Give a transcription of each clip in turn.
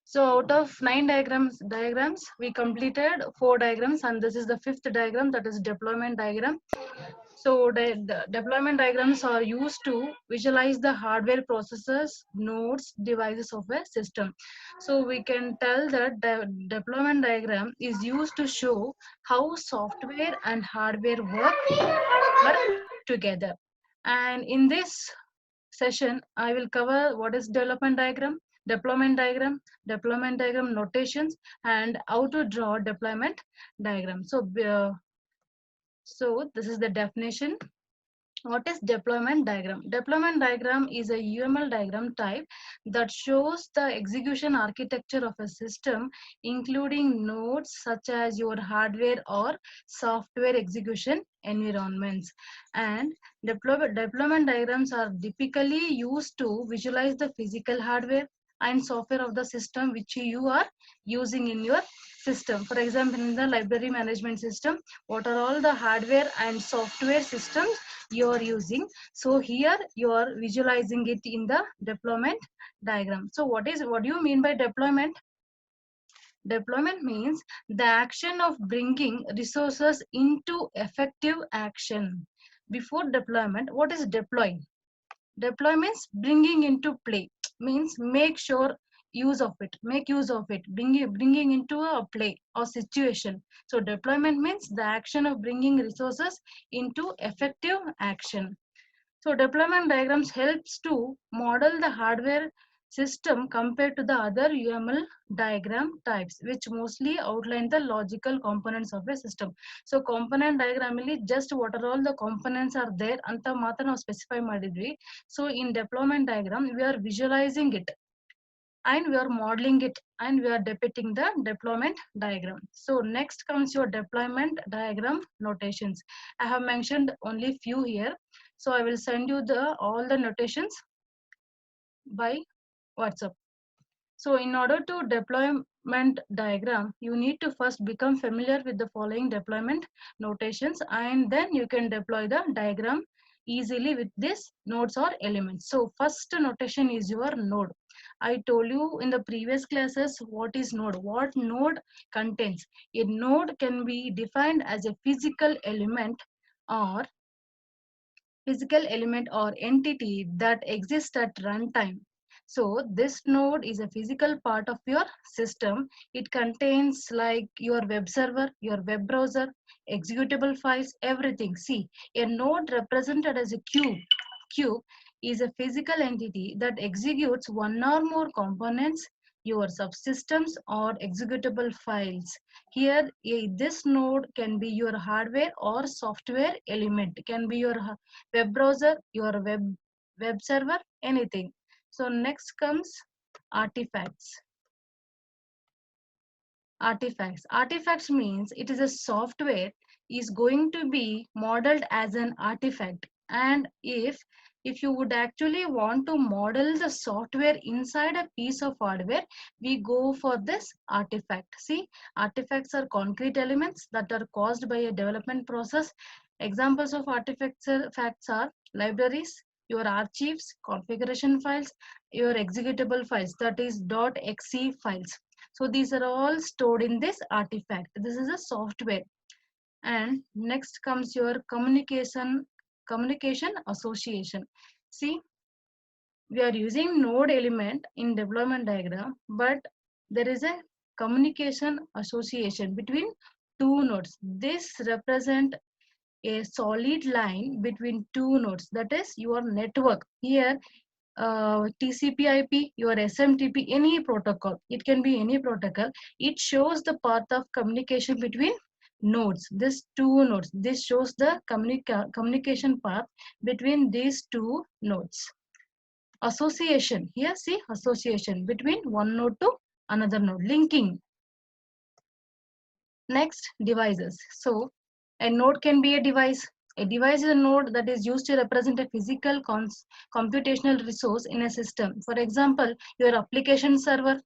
So out of 9 diagrams, we completed 4 diagrams, and this is the 5th diagram, that is deployment diagram. So the deployment diagrams are used to visualize the hardware processors, nodes, devices of a system. So we can tell that the deployment diagram is used to show how software and hardware work together. And in this session, I will cover what is deployment diagram notations, and how to draw deployment diagram. So this is the definition. What is deployment diagram? Deployment diagram is a UML diagram type that shows the execution architecture of a system, including nodes such as your hardware or software execution environments. And deployment diagrams are typically used to visualize the physical hardware and software of the system which you are using in your system. For example, in the library management system, what are all the hardware and software systems you are using? So here you are visualizing it in the deployment diagram. So what do you mean by deployment? Deployment means the action of bringing resources into effective action. Before deployment, what is deploy? Deploy means bringing into play, means make use of it, bringing into a play or situation. So deployment means the action of bringing resources into effective action. So deployment diagrams helps to model the hardware system compared to the other UML diagram types, which mostly outline the logical components of a system. So component diagram ಅಲ್ಲಿ just what are all the components are there ಅಂತ ಮಾತ್ರ ನಾವು specify ಮಾಡಿದ್ವಿ. So in deployment diagram we are visualizing it, and we are modeling it, and we are depicting the deployment diagram. So next comes your deployment diagram notations. I have mentioned only few here, so I will send you all the notations by WhatsApp. So in order to deployment diagram, you need to first become familiar with the following deployment notations, and then you can deploy the diagram easily with these nodes or elements. So first notation is your node. I told you in the previous classes what is node, what node contains. A node can be defined as a or entity that exists at runtime. So this node is a physical part of your system. It contains like your web server, your web browser, executable files, everything. See, a node represented as a cube is a physical entity that executes one or more components, your subsystems or executable files. Here, this node can be your hardware or software element, can be your web browser, your web server, anything. So next comes artifacts. Artifacts means it is a software is going to be modeled as an artifact. And if you would actually want to model the software inside a piece of hardware, we go for this artifact. See, artifacts are concrete elements that are caused by a development process. Examples of artifacts are libraries, your archives, configuration files, your executable files, that is .exe files. So these are all stored in this artifact. This is a software. And next comes your communication association. See, we are using node element in deployment diagram, but there is a communication association between two nodes. This represent a solid line between two nodes, that is your network. Here TCP/IP, your SMTP, any protocol. It can be any protocol. It shows the path of communication between nodes. These two nodes. This shows the communication path between these two nodes. Association. Here, see, association between one node to another node. Linking. Next, devices. So, a node can be a device. A device is a node that is used to represent a physical computational resource in a system. For example, your application server.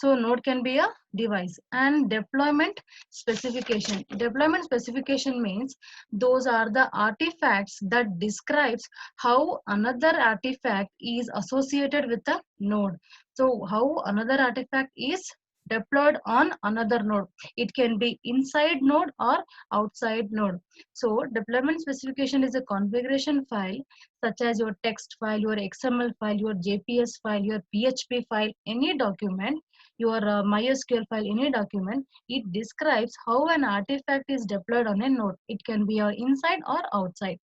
So node can be a device. And deployment specification. Deployment specification means those are the artifacts that describes how another artifact is associated with a node. So how another artifact is deployed on another node. It can be inside node or outside node. So deployment specification is a configuration file such as your text file, your XML file, your JPS file, your PHP file, any document, your MySQL file, any document. It describes how an artifact is deployed on a node. It can be inside or outside.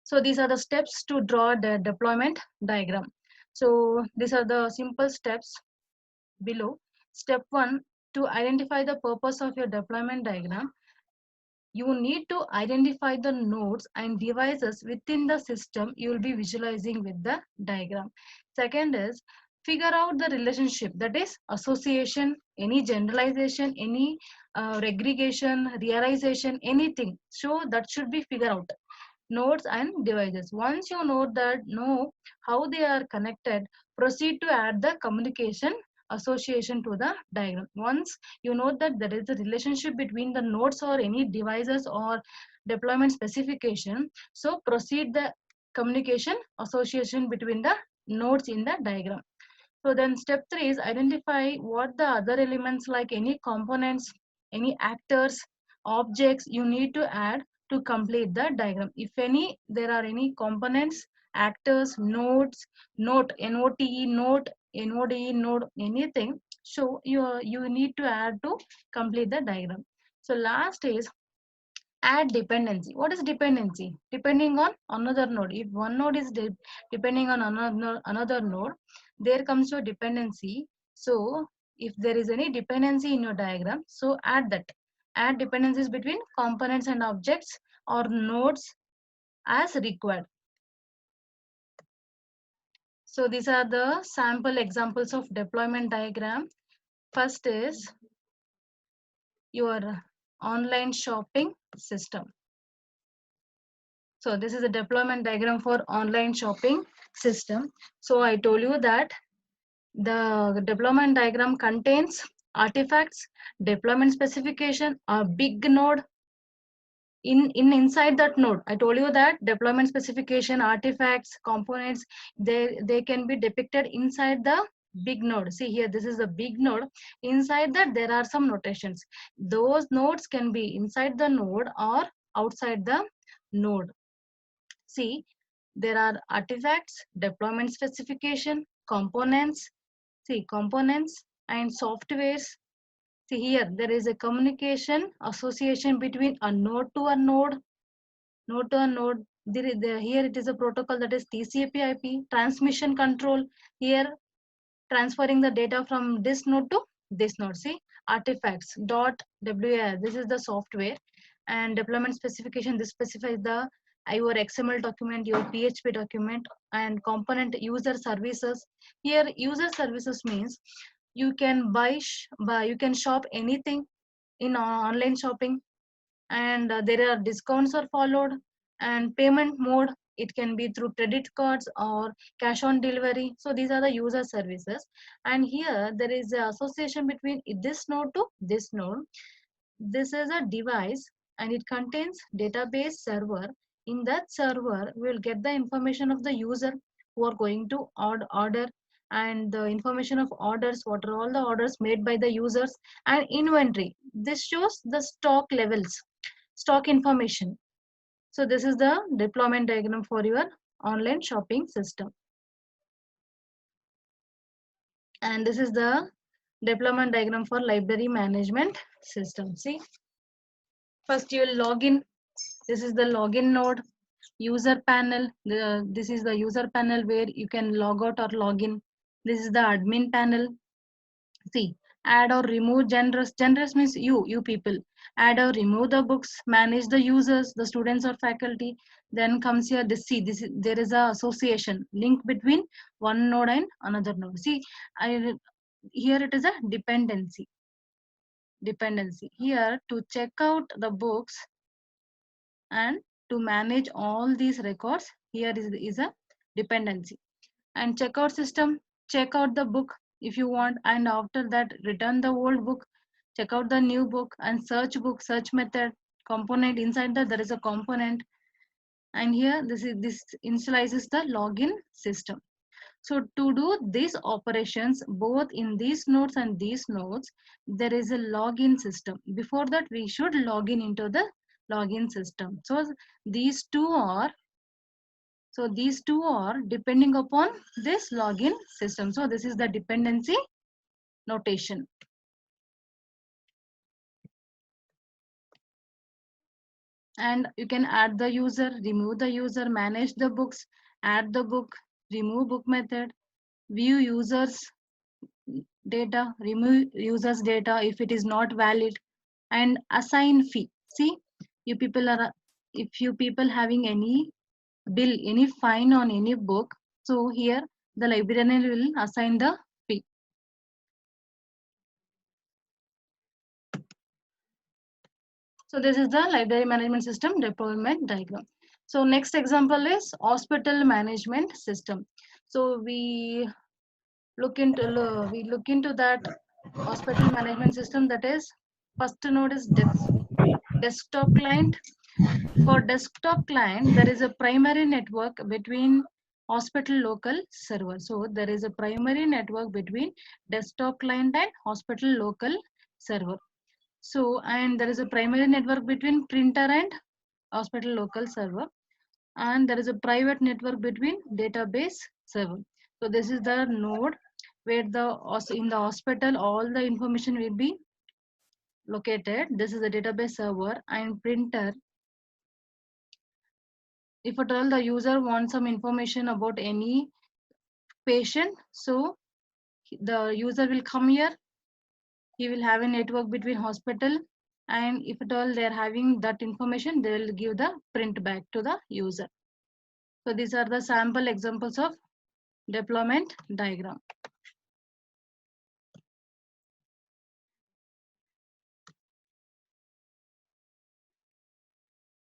So these are the steps to draw the deployment diagram. So these are the simple steps below. Step 1, to identify the purpose of your deployment diagram, you need to identify the nodes and devices within the system you will be visualizing with the diagram. Second is figure out the relationship, that is association, any generalization, any regression, realization, anything. So that should be figured out. Nodes and devices. Once you know how they are connected, proceed to add the communication association to the diagram. Once you know that there is a relationship between the nodes or any devices or deployment specification, so proceed the communication association between the nodes in the diagram. So then step 3 is identify what the other elements like any components, any actors, objects you need to add to complete the diagram. If any, there are any components, actors, nodes, note, NOTE, note, NODE, node, anything. So you need to add to complete the diagram. So last is add dependency. What is dependency? Depending on another node. If one node is depending on another node, there comes your dependency. So if there is any dependency in your diagram, so add that. Add dependencies between components and objects or nodes as required. So these are the sample examples of deployment diagram. First is your online shopping system. So this is a deployment diagram for online shopping system. So I told you that the deployment diagram contains artifacts, deployment specification, a big node. Inside that node, I told you that deployment specification, artifacts, components, they can be depicted inside the big node. See here, this is a big node. Inside that there are some notations. Those nodes can be inside the node or outside the node. See, there are artifacts, deployment specification, components, see components and softwares. See here, there is a communication association between a node to a node, node to a node. Here it is a protocol, that is TCP/IP, transmission control. Here transferring the data from this node to this node. See, artifacts dot WAR, this is the software, and deployment specification, this specifies the your XML document, your PHP document, and component user services. Here user services means you can buy, you can shop anything in online shopping, and there are discounts are followed, and payment mode, it can be through credit cards or cash on delivery. So these are the user services, and here there is an association between this node to this node. This is a device and it contains database server. In that server we will get the information of the user who are going to order, and the information of orders, what are all the orders made by the users, and inventory. This shows the stock levels, stock information. So this is the deployment diagram for your online shopping system. And this is the deployment diagram for library management system. See, first you will log in. This is the login node. User panel. This is the user panel where you can log out or log in. This is the admin panel. See, add or remove genres. Genres means you people. Add or remove the books, manage the users, the students or faculty. Then comes here this. See, there is a association link between one node and another node. See, here it is a dependency. Dependency. Here to check out the books and to manage all these records, here is a dependency. And checkout system, check out the book, if you want, and after that return the old book, check out the new book, and search book, search method, component. Inside that there is a component, and here this initializes the login system. So to do these operations both in these nodes and these nodes, there is a login system. Before that, we should log in into the login system. These two are these two are depending upon this login system. So this is the dependency notation. And you can add the user, remove the user, manage the books, add the book, remove book method, view users data, remove users data if it is not valid, and assign fee. See, you people are, if you people having any bill, any fine on any book, so here the librarian will assign the fee. So this is the library management system deployment diagram. So next example is hospital management system. So we look into that hospital management system. That is, first node is desktop client. For desktop client, there is a primary network between hospital local server. So there is a primary network between desktop client and hospital local server. So, and there is a primary network between printer and hospital local server, and there is a private network between database server. So this is the node where in the hospital all the information will be located. This is the database server, and printer, if at all the user wants some information about any patient, so the user will come here. He will have a network between hospital, and if at all they are having that information, they will give the print back to the user. So these are the sample examples of deployment diagram.